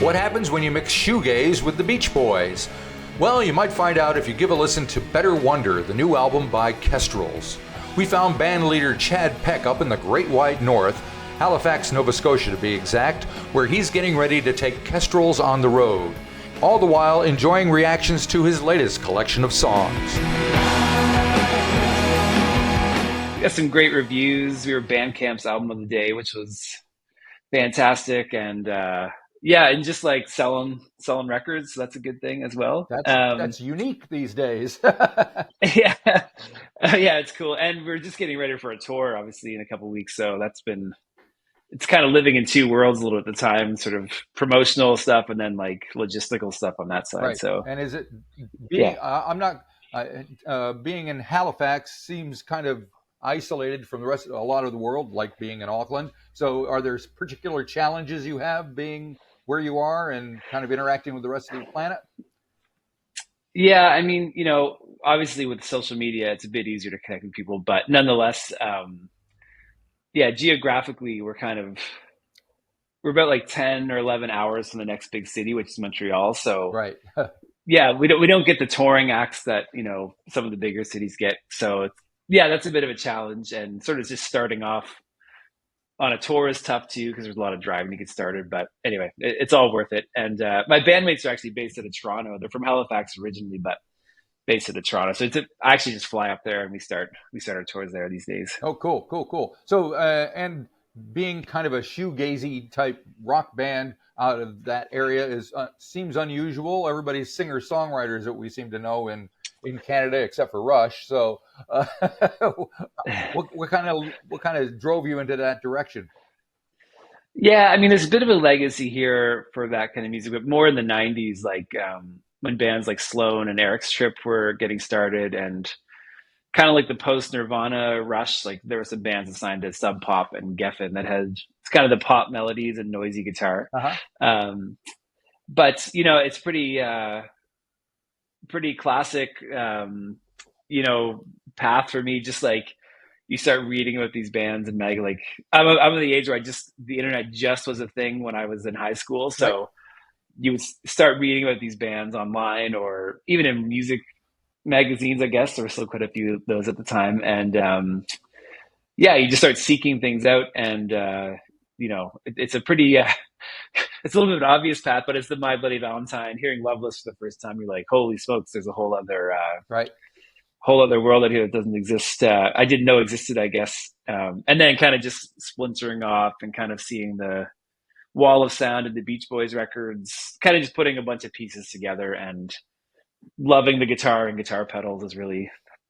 What happens when you mix shoegaze with the Beach Boys? Well, you might find out if you give a listen to Better Wonder, the new album by Kestrels. We found band leader Chad Peck up in the Great White North, Halifax, Nova Scotia to be exact, where he's getting ready to take Kestrels on the road, all the while enjoying reactions to his latest collection of songs. We got some great reviews. We were Bandcamp's album of the day, which was fantastic, and and just like selling records, so that's a good thing as well. That's unique these days. Yeah, it's cool. And we're just getting ready for a tour, obviously, in a couple of weeks. So it's kind of living in two worlds a little at the time, sort of promotional stuff and then like logistical stuff on that side. Right. So, and is it being? Being in Halifax seems kind of isolated from the rest of a lot of the world, like being in Auckland. So, are there particular challenges you have being where you are and kind of interacting with the rest of the planet? Yeah, I mean, obviously with social media, it's a bit easier to connect with people, but nonetheless, geographically, we're about like 10 or 11 hours from the next big city, which is Montreal. So, right. we don't get the touring acts that, some of the bigger cities get. So that's a bit of a challenge, and sort of just starting off on a tour is tough too, because there's a lot of driving to get started. But anyway, it's all worth it. And my bandmates are actually based out of Toronto. They're from Halifax originally, but based out of Toronto. So I actually just fly up there and we start our tours there these days. Oh, cool. So, and being kind of a shoegazy type rock band out of that area seems unusual. Everybody's singer-songwriters that we seem to know in Canada, except for Rush. So, what kind of drove you into that direction? Yeah, I mean, there's a bit of a legacy here for that kind of music, but more in the '90s, like when bands like Sloan and Eric's Trip were getting started, and kind of like the post Nirvana Rush. Like there were some bands assigned to Sub Pop and Geffen that had it's kind of the pop melodies and noisy guitar. Uh-huh. But it's pretty classic, path for me. Just like you start reading about these bands, and like I'm at the age where the internet just was a thing when I was in high school. So right. You would start reading about these bands online, or even in music magazines. I guess there were still quite a few of those at the time, and you just start seeking things out, and it's a pretty it's a little bit of an obvious path, but it's the My Bloody Valentine. Hearing Loveless for the first time, you're like, holy smokes, there's a whole other world out here that doesn't exist. I didn't know existed, I guess. And then kind of just splintering off and kind of seeing the wall of sound of the Beach Boys records, kind of just putting a bunch of pieces together, and loving the guitar and guitar pedals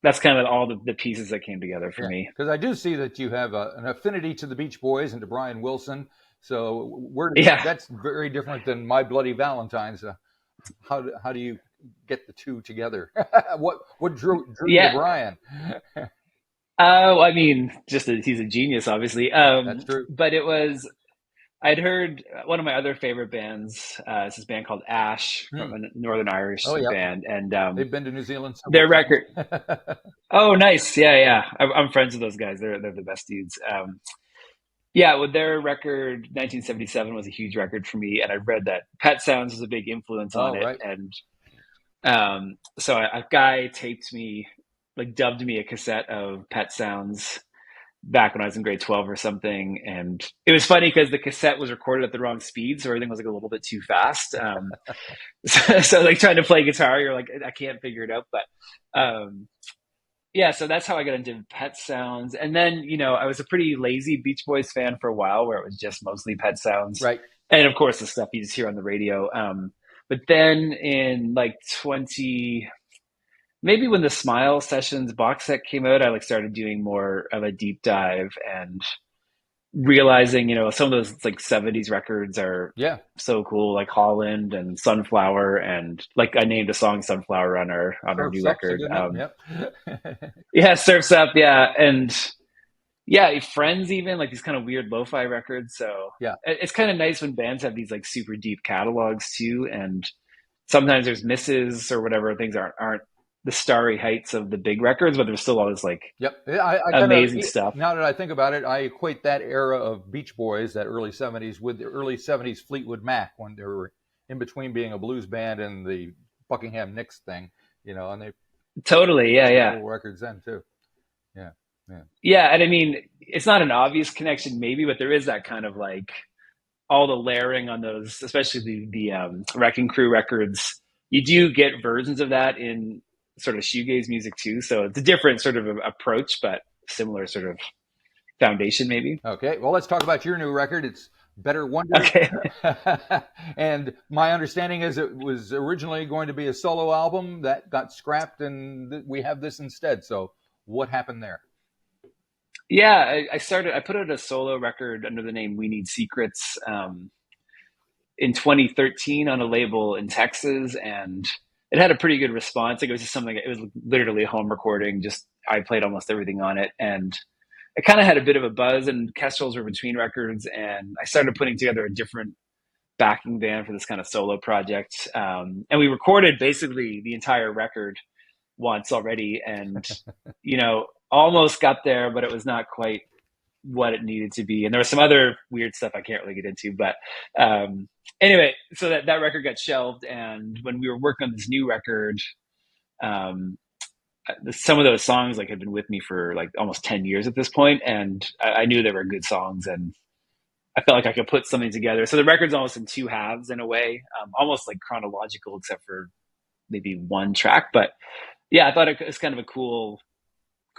that's kind of all the pieces that came together for me. Because I do see that you have an affinity to the Beach Boys and to Brian Wilson. So that's very different than My Bloody Valentine. So how do you get the two together? what drew you to Brian? I mean, just that he's a genius, obviously. That's true. But I'd heard one of my other favorite bands, is this band called Ash, from a Northern Irish band. And they've been to New Zealand. Their record. Oh, nice. Yeah. I'm friends with those guys. They're the best dudes. With their record, 1977 was a huge record for me. And I read that Pet Sounds was a big influence on it. Right. And so a guy dubbed me a cassette of Pet Sounds back when I was in grade 12 or something. And it was funny because the cassette was recorded at the wrong speed. So everything was like a little bit too fast. So like trying to play guitar, you're like, I can't figure it out. But so that's how I got into Pet Sounds. And then, I was a pretty lazy Beach Boys fan for a while, where it was just mostly Pet Sounds. Right. And of course the stuff you just hear on the radio. But then in like maybe when the Smile Sessions box set came out, I started doing more of a deep dive and realizing, some of those like 70s records are so cool, like Holland and Sunflower, and like I named a song Sunflower on our new record. Surf's Up, and Friends, even like these kind of weird lo-fi records. So it's kind of nice when bands have these like super deep catalogs too, and sometimes there's misses or whatever, things aren't the starry heights of the big records, but there's still all this amazing stuff. Now that I think about it, I equate that era of Beach Boys, that early 70s, with the early 70s Fleetwood Mac, when they were in between being a blues band and the Buckingham Nicks thing, and they Totally. Yeah. Yeah. records then too. Yeah. Yeah. Yeah. And I mean, it's not an obvious connection maybe, but there is that kind of like all the layering on those, especially the Wrecking Crew records. You do get versions of that in sort of shoegaze music too. So it's a different sort of approach, but similar sort of foundation maybe. Okay. Well, let's talk about your new record. It's Better Wonder. Okay. And my understanding is it was originally going to be a solo album that got scrapped, and we have this instead. So what happened there? Yeah, I put out a solo record under the name We Need Secrets in 2013 on a label in Texas, and it had a pretty good response. Like it was just something, it was literally a home recording. Just I played almost everything on it, and it kind of had a bit of a buzz. And Kestrels were between records, and I started putting together a different backing band for this kind of solo project. And we recorded basically the entire record once already, and almost got there, but it was not quite what it needed to be. And there was some other weird stuff I can't really get into, but anyway, so that record got shelved. And when we were working on this new record, some of those songs like had been with me for like almost 10 years at this point, and I knew they were good songs, and I felt like I could put something together. So the record's almost in two halves in a way, almost like chronological, except for maybe one track. But yeah, I thought it was kind of a cool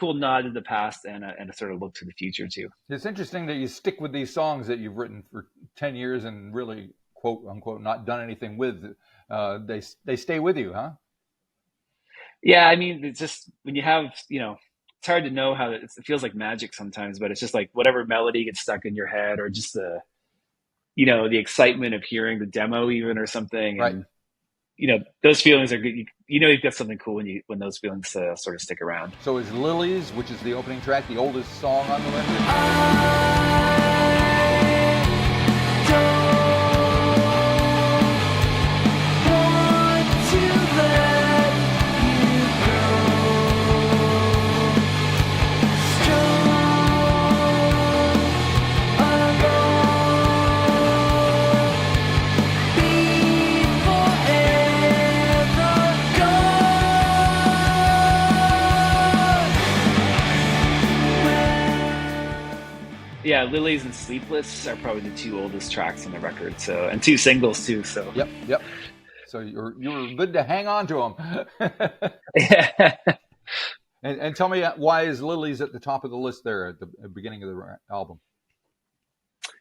nod to the past and a sort of look to the future too. It's interesting that you stick with these songs that you've written for 10 years and really, quote unquote, not done anything with. They stay with you, huh? Yeah, I mean, it's just when you have, it's hard to know how it feels like magic sometimes, but it's just like whatever melody gets stuck in your head, or just the excitement of hearing the demo even or something. Right. And, those feelings are good. You've got something cool when those feelings sort of stick around. So is Lilies, which is the opening track, the oldest song on the record? Yeah, Lilies and Sleepless are probably the two oldest tracks on the record. So, and two singles too. So Yep. So you were good to hang on to them. Yeah. And tell me, why is Lilies at the top of the list there at the beginning of the album?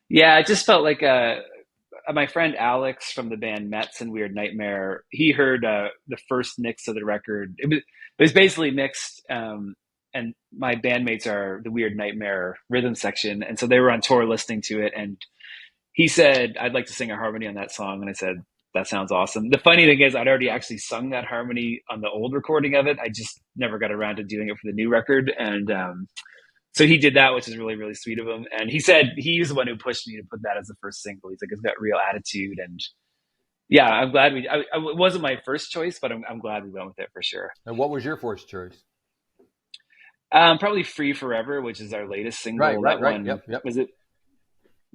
Yeah, it just felt like my friend Alex from the band Mets and Weird Nightmare, he heard the first mix of the record. It was basically mixed, and my bandmates are the Weird Nightmare rhythm section, and so they were on tour listening to it, and he said, "I'd like to sing a harmony on that song," and I said, "That sounds awesome." The funny thing is, I'd already actually sung that harmony on the old recording of it. I just never got around to doing it for the new record, and so he did that, which is really, really sweet of him. And he said he was the one who pushed me to put that as the first single. He's like, "It's got real attitude," and yeah, I'm glad it wasn't my first choice, but I'm glad we went with it for sure. And what was your first choice? Probably Free Forever, which is our latest single. Right. One, Yep. was it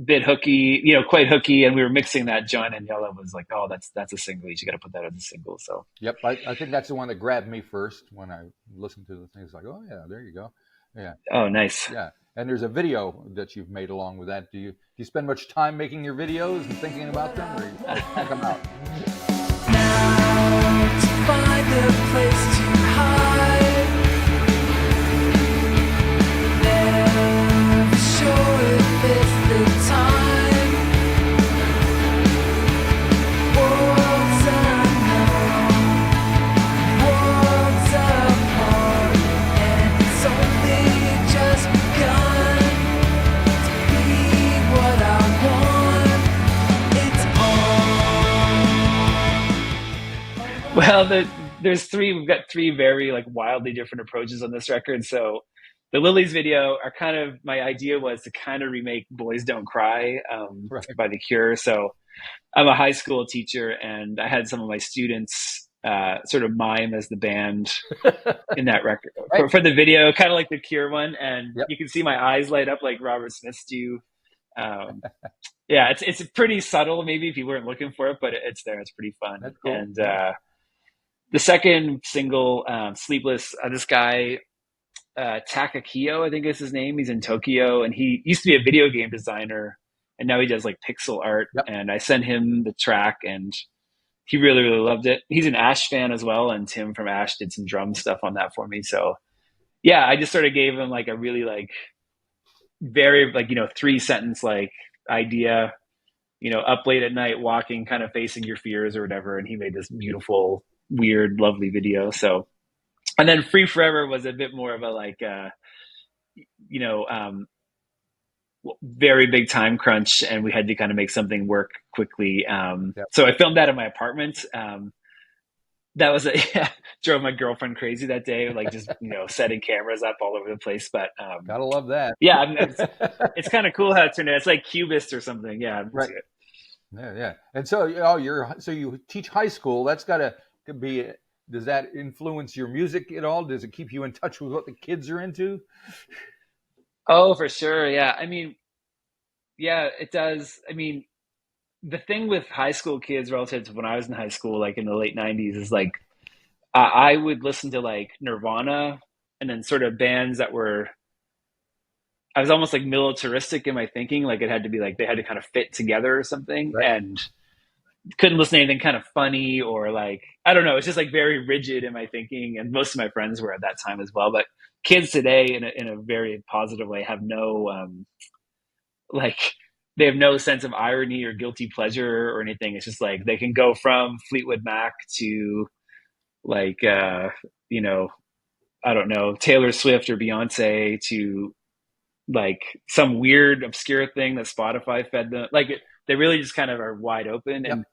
bit hooky, quite hooky, and we were mixing that. John and Yella was like, "Oh, that's a single. You got to put that as a single." So yep, I think that's the one that grabbed me first when I listened to the things. Like, oh yeah, there you go. Yeah. Oh, nice. Yeah, and there's a video that you've made along with that. Do you spend much time making your videos and thinking about them, or you check them out? Now to find a place to hide. Never sure if it's the time. Worlds unknown, worlds apart, and it's only just begun to be what I want. It's on. Well, we've got three very like wildly different approaches on this record. So the Lilies video are kind of, my idea was to kind of remake Boys Don't Cry Right. by The Cure. So I'm a high school teacher, and I had some of my students sort of mime as the band in that record Right. for the video, kind of like the Cure one. And Yep. you can see my eyes light up like Robert Smith's do Yeah, it's pretty subtle maybe if you weren't looking for it, but it's there. It's pretty fun. That's cool. And the second single, Sleepless, this guy, Takakio, I think is his name. He's in Tokyo, and he used to be a video game designer, and now he does like pixel art. Yep. And I sent him the track, and he really, really loved it. He's an Ash fan as well, and Tim from Ash did some drum stuff on that for me. So yeah, I just sort of gave him like a really like very like, 3-sentence like idea, up late at night, walking, kind of facing your fears or whatever. And he made this beautiful, weird, lovely video. So, and then Free Forever was a bit more of a like, very big time crunch, and we had to kind of make something work quickly. So I filmed that in my apartment. That was drove my girlfriend crazy that day, like just setting cameras up all over the place. But gotta love that. Yeah, I mean, it's kind of cool how it turned out. It's like Cubist or something. Yeah, right. Yeah. And so you teach high school. That's gotta be. Does that influence your music at all? Does it keep you in touch with what the kids are into? Oh, for sure. Yeah. I mean, yeah, it does. I mean, the thing with high school kids relative to when I was in high school, like in the late 90s, is like I would listen to like Nirvana and then sort of bands that were, I was almost like militaristic in my thinking. Like it had to be like, they had to kind of fit together or something. Right. And couldn't listen to anything kind of funny or like, I don't know. It's just like very rigid in my thinking. And most of my friends were at that time as well. But kids today in a very positive way have no, they have no sense of irony or guilty pleasure or anything. It's just like they can go from Fleetwood Mac to like, I don't know, Taylor Swift or Beyonce to like some weird obscure thing that Spotify fed them. Like they really just kind of are wide open. Yep. And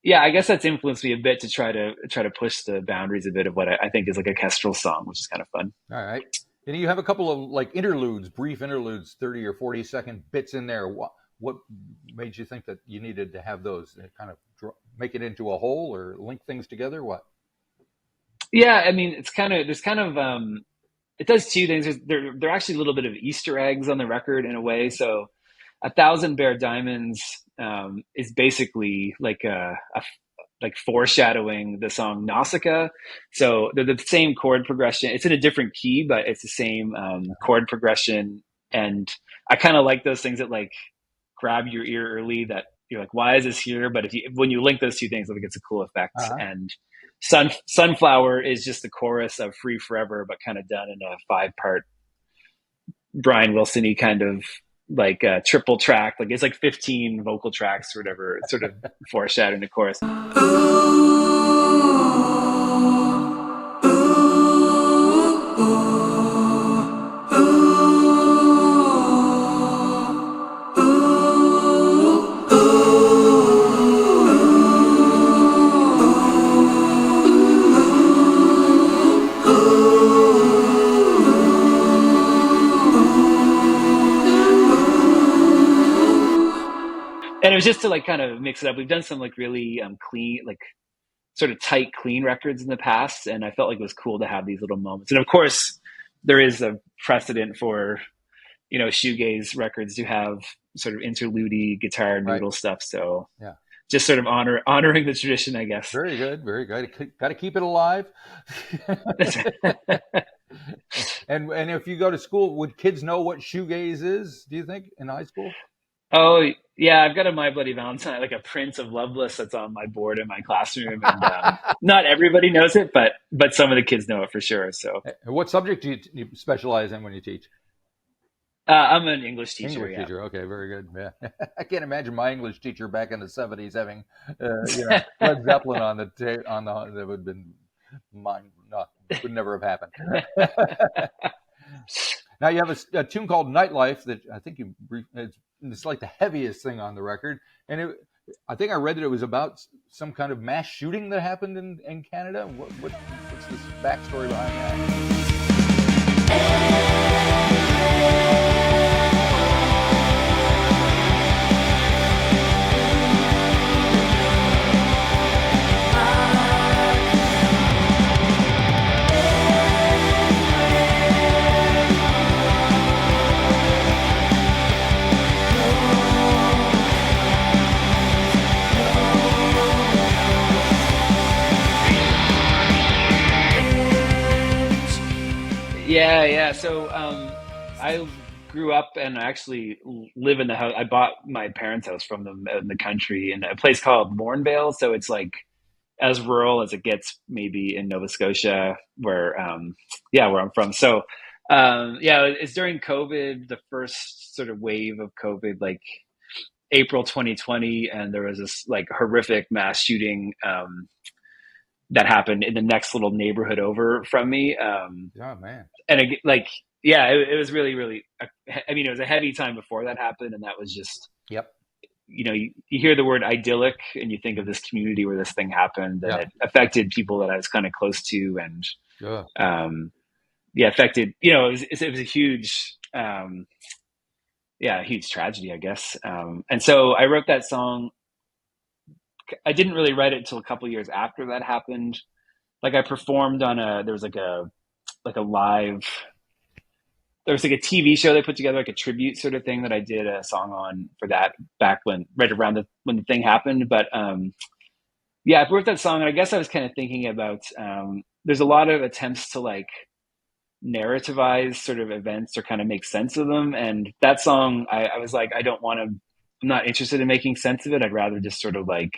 yeah, I guess that's influenced me a bit to try to push the boundaries a bit of what I think is like a Kestrels song, which is kind of fun. All right. And you have a couple of like interludes, brief interludes, 30 or 40-second bits in there. What made you think that you needed to have those kind of make it into a whole or link things together? What? Yeah, I mean, it does two things. There are actually a little bit of Easter eggs on the record in a way. So 1,000 Bare Diamonds is basically like like foreshadowing the song Nausicaa. So they're the same chord progression. It's in a different key, but it's the same chord progression. And I kind of like those things that like grab your ear early, that you're like, why is this here? But when you link those two things, I think it's a cool effect. Uh-huh. And Sunflower is just the chorus of Free Forever, but kind of done in a 5-part Brian Wilson-y kind of like a triple track. Like it's like 15 vocal tracks or whatever. It's sort of foreshadowing the chorus. And it was just to like kind of mix it up. We've done some like really clean, like sort of tight, clean records in the past. And I felt like it was cool to have these little moments. And of course, there is a precedent for, shoegaze records to have sort of interlude guitar noodle stuff. So yeah, just sort of honoring the tradition, I guess. Very good. Very good. Got to keep it alive. And if you go to school, would kids know what shoegaze is, do you think, in high school? Oh, yeah. I've got a My Bloody Valentine, like a print of Loveless that's on my board in my classroom. And not everybody knows it, but some of the kids know it for sure. So, what subject do you specialize in when you teach? I'm an English teacher. English teacher. Okay, very good. Yeah. I can't imagine my English teacher back in the 70s having Led Zeppelin on the that would have been mine. No, would never have happened. Now you have a tune called Nightlife that I think it's like the heaviest thing on the record. And I think I read that it was about some kind of mass shooting that happened in Canada. What's this backstory behind that? Yeah. So I grew up and actually live in the house. I bought my parents' house from them in the country in a place called Mornvale. So it's like as rural as it gets, maybe in Nova Scotia, where where I'm from. So it's during COVID, the first sort of wave of COVID, like April 2020, and there was this like horrific mass shooting that happened in the next little neighborhood over from me. Oh man. And it was really, really. I mean, it was a heavy time before that happened, and that was just. Yep. You hear the word idyllic, and you think of this community where this thing happened, and Yep. it affected people that I was kind of close to, and Sure. affected. It was a huge, huge tragedy, I guess. And so I wrote that song. I didn't really write it until a couple of years after that happened. Like I performed on there was like a live, there was like a TV show they put together, like a tribute sort of thing that I did a song on for that back right around when the thing happened. But I wrote that song, and I guess I was kind of thinking about, there's a lot of attempts to like narrativize sort of events or kind of make sense of them. And that song, I was like, I'm not interested in making sense of it. I'd rather just sort of like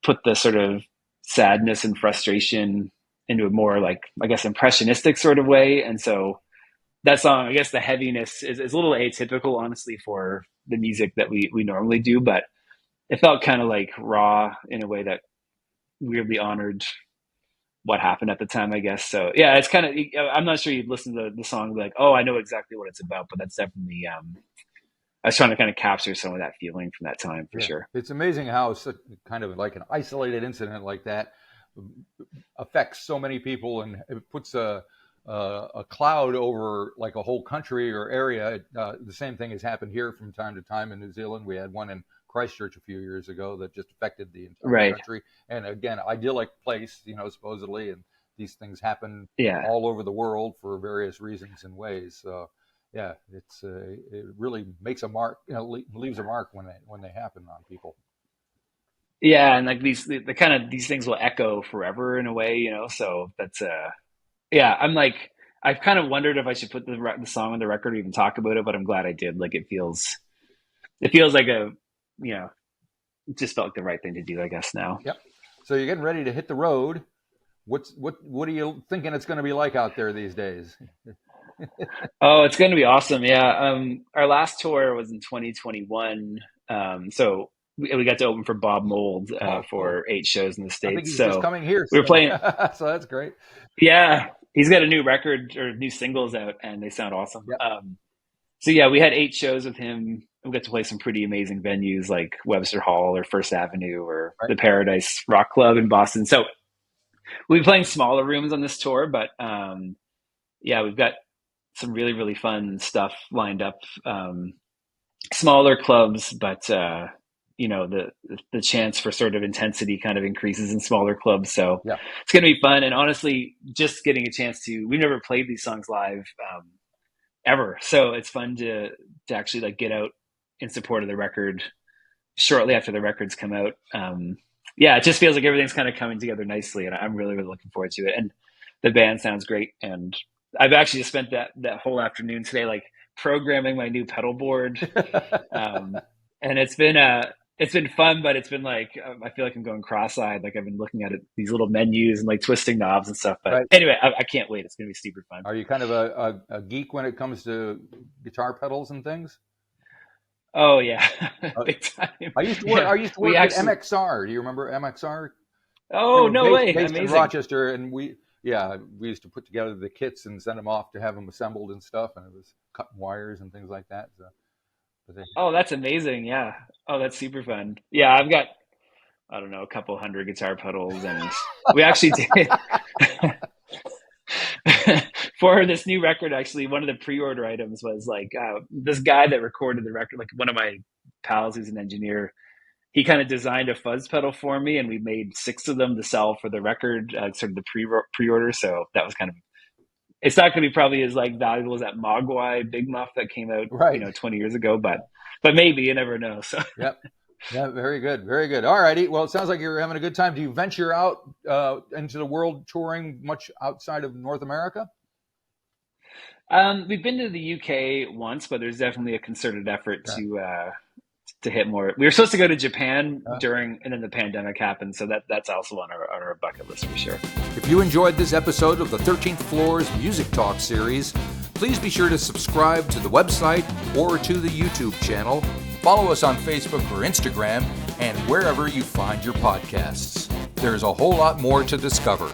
put the sort of sadness and frustration into a more like, I guess, impressionistic sort of way. And so that song, I guess the heaviness is a little atypical, honestly, for the music that we normally do, but it felt kind of like raw in a way that weirdly honored what happened at the time, I guess. So yeah, it's kind of, I'm not sure you'd listen to the song and be like, oh, I know exactly what it's about, but that's definitely, I was trying to kind of capture some of that feeling from that time for sure. It's amazing how such kind of like an isolated incident like that affects so many people, and it puts a cloud over like a whole country or area. The same thing has happened here from time to time in New Zealand. We had one in Christchurch a few years ago that just affected the entire country. And again, idyllic place, supposedly, and these things happen all over the world for various reasons and ways. So yeah, it really makes a mark, leaves a mark when they happen on people. Yeah, and like these things will echo forever in a way, So that's I'm like, I've kind of wondered if I should put the song on the record or even talk about it, but I'm glad I did. Like it feels like it just felt like the right thing to do, I guess now. Yep. So you're getting ready to hit the road. What are you thinking it's going to be like out there these days? Oh, it's going to be awesome. Yeah. Our last tour was in 2021. So we got to open for Bob Mould for 8 shows in the States. I think he's just coming here. We were playing. So that's great. Yeah. He's got a new record or new singles out, and they sound awesome. Yep. So yeah, we had 8 shows with him. We got to play some pretty amazing venues like Webster Hall or First Avenue or the Paradise Rock Club in Boston. So we'll be playing smaller rooms on this tour, but we've got some really, really fun stuff lined up. Smaller clubs, but the chance for sort of intensity kind of increases in smaller clubs. So it's going to be fun. And honestly, just getting a chance we've never played these songs live ever. So it's fun to actually like get out in support of the record shortly after the records come out. It just feels like everything's kind of coming together nicely, and I'm really, really looking forward to it. And the band sounds great. And I've actually just spent that whole afternoon today, like programming my new pedal board. And it's been fun, but it's been like, I feel like I'm going cross-eyed. Like I've been looking at these little menus and like twisting knobs and stuff. But anyway, I can't wait. It's going to be super fun. Are you kind of a geek when it comes to guitar pedals and things? Oh yeah, big time. I used to work at MXR. Do you remember MXR? Oh, no way. Based Amazing. in Rochester, and we used to put together the kits and send them off to have them assembled and stuff, and it was cutting wires and things like that. So, that's amazing. Yeah. Oh, that's super fun. Yeah, I've got, I don't know, a couple hundred guitar pedals, and we actually did for this new record. Actually, one of the pre-order items was like this guy that recorded the record, like one of my pals who's an engineer. He kind of designed a fuzz pedal for me, and we made 6 of them to sell for the record, sort of the pre-order. So that was kind of, it's not going to be probably as like valuable as that Mogwai Big Muff that came out, 20 years ago, but maybe, you never know. So Yep. Yeah, very good. Very good. All righty. Well, it sounds like you're having a good time. Do you venture out into the world touring much outside of North America? We've been to the UK once, but there's definitely a concerted effort to hit more. We were supposed to go to Japan and then the pandemic happened, so that's also on our bucket list for sure. If you enjoyed this episode of the 13th Floor's Music Talk series, please be sure to subscribe to the website or to the YouTube channel. Follow us on Facebook or Instagram and wherever you find your podcasts. There's a whole lot more to discover.